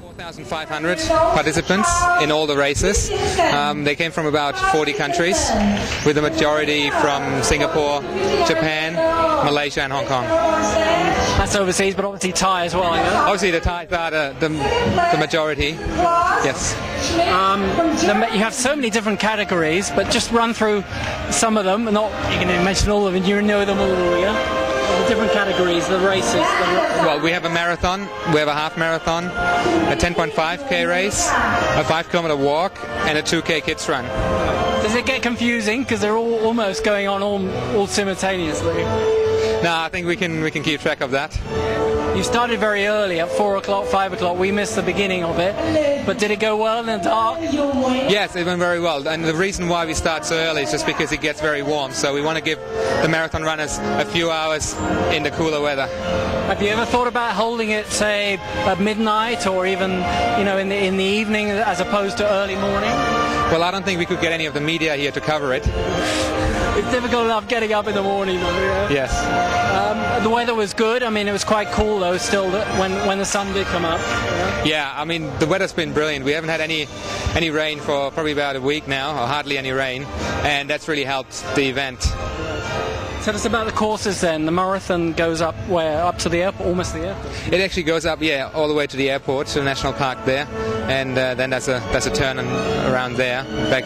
4,500 participants in all the races. They came from about 40 countries, with the majority from Singapore, Japan, Malaysia and Hong Kong. That's overseas, but obviously Thai as well, yeah? Obviously the Thais are the majority, yes. You have so many different categories, but just run through some of them. Not you can mention all of them, you know them all, yeah? The different categories, the races. Well, we have a marathon, we have a half marathon, a 10.5k race, a 5-kilometer walk, and a 2k kids run. Does it get confusing because they're all almost going on all simultaneously? No, I think we can keep track of that. You started very early, at 4 o'clock, 5 o'clock. We missed the beginning of it. But did it go well in the dark? Yes, it went very well. And the reason why we start so early is just because it gets very warm. So we want to give the marathon runners a few hours in the cooler weather. Have you ever thought about holding it, say, at midnight or even, in the evening as opposed to early morning? Well, I don't think we could get any of the media here to cover it. It's difficult enough getting up in the morning, though, yeah? Yes. The weather was good. I mean, it was quite cool, though, still, when the sun did come up. Yeah, I mean, the weather's been brilliant. We haven't had any rain for probably about a week now, or hardly any rain, and that's really helped the event. Tell us about the courses then. The marathon goes up where? Up to the airport, almost the airport? It actually goes up, all the way to the airport, to the national park there, and then there's a turn around there, back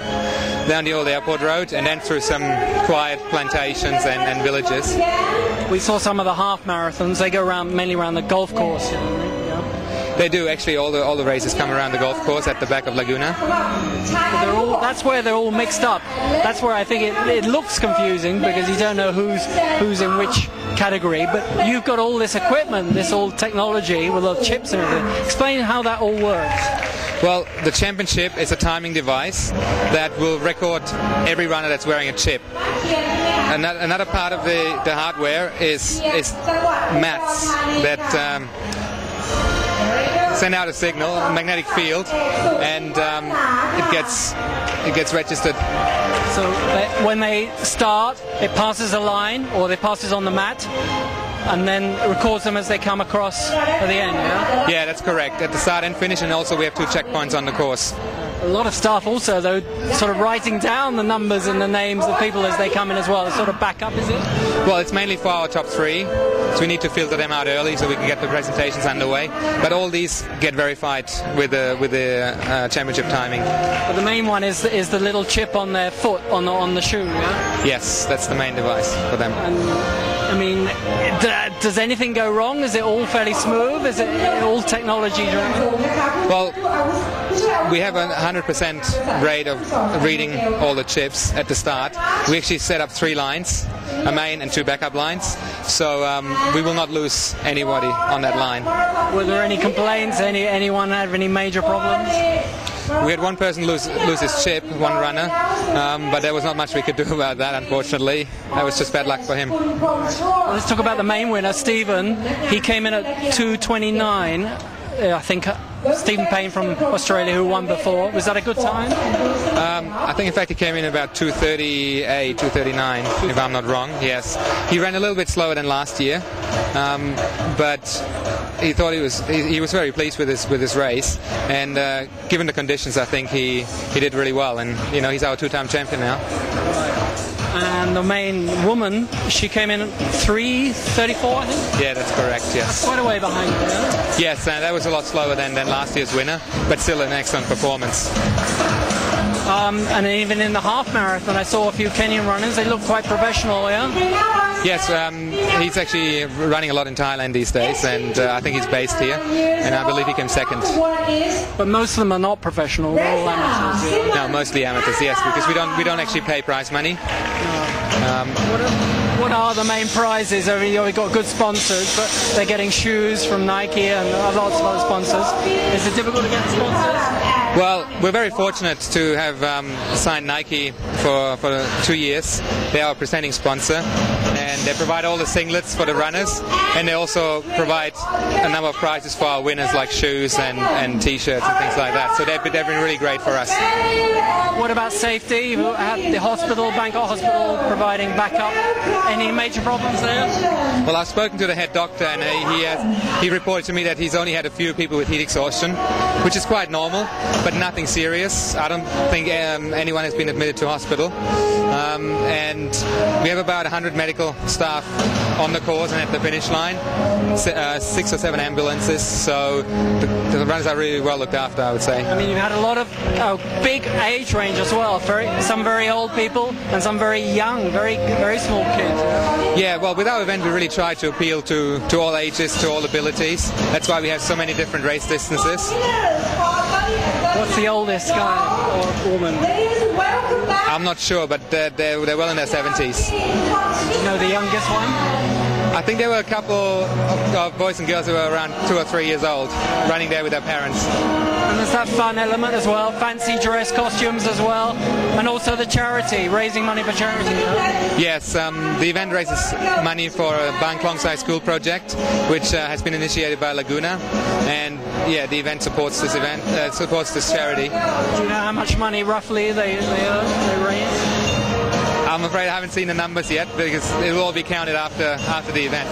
down the old airport road, and then through some quiet plantations and villages. We saw some of the half marathons. They go mainly around the golf course. They do, actually. All the races come around the golf course at the back of Laguna. That's where they're all mixed up. That's where I think it looks confusing because you don't know who's in which category. But you've got all this equipment, this old technology with the chips and everything. Explain how that all works. Well, the championship is a timing device that will record every runner that's wearing a chip. Another part of the hardware is mats that send out a signal, a magnetic field, and it gets registered. So when they start, it passes a line, or it passes on the mat, and then it records them as they come across at the end, yeah? Yeah, that's correct. At the start and finish, and also we have 2 checkpoints on the course. A lot of staff also, though, sort of writing down the numbers and the names of people as they come in as well. It's sort of backup, is it? Well, it's mainly for our top 3, so we need to filter them out early so we can get the presentations underway. But all these get verified with the championship timing. But the main one is the little chip on their foot, on the shoe, yeah? Yes, that's the main device for them. I mean, does anything go wrong? Is it all fairly smooth? Is it all technology driven? Well, we have a 100% rate of reading all the chips at the start. We actually set up 3 lines, a main and 2 backup lines, so we will not lose anybody on that line. Were there any complaints? Anyone have any major problems? We had one person lose his chip, one runner, but there was not much we could do about that, unfortunately. That was just bad luck for him. Well, let's talk about the main winner, Stephen. He came in at 2:29. I think Stephen Paine from Australia, who won before. Was that a good time? I think in fact he came in about 2:38, 2:39, if I'm not wrong. Yes, he ran a little bit slower than last year, but he thought he was very pleased with his race, and given the conditions, I think he did really well, and he's our 2-time champion now. And the main woman, she came in at 3:34, I think? Yeah, that's correct, yes. That's quite a way behind her. Yes, that was a lot slower than last year's winner, but still an excellent performance. And even in the half marathon, I saw a few Kenyan runners. They look quite professional, yeah? Yes, he's actually running a lot in Thailand these days, and I think he's based here, and I believe he came second. But most of them are not professional, they're all amateurs. Yeah? No, mostly amateurs, yes, because we don't actually pay prize money. What are the main prizes? I mean, we've got good sponsors, but they're getting shoes from Nike and lots of other sponsors. Is it difficult to get sponsors? Well, we're very fortunate to have signed Nike for 2 years. They are our presenting sponsor, and and they provide all the singlets for the runners, and they also provide a number of prizes for our winners, like shoes and t-shirts and things like that. So they've been really great for us. What about safety? You had the hospital, Bangkok Hospital, providing backup. Any major problems there? Well, I've spoken to the head doctor, and he reported to me that he's only had a few people with heat exhaustion, which is quite normal, but nothing serious. I don't think anyone has been admitted to hospital. And we have about 100 medical staff on the course and at the finish line, 6 or 7 ambulances, so the runners are really well looked after, I would say. I mean, you've had a lot of big age range as well, some very old people and some very young, very small kids. Yeah, well, with our event we really try to appeal to all ages, to all abilities. That's why we have so many different race distances. What's the oldest guy or woman? I'm not sure, but they're well in their 70s. You know the youngest one? I think there were a couple of boys and girls who were around 2 or 3 years old, running there with their parents. And there's that fun element as well, fancy dress costumes as well, and also the charity, raising money for charity. Yes, the event raises money for a Ban Klong Sai School project, which has been initiated by Laguna, and yeah, the event supports this charity. Do you know how much money roughly they raise? I'm afraid I haven't seen the numbers yet, because it will all be counted after the event.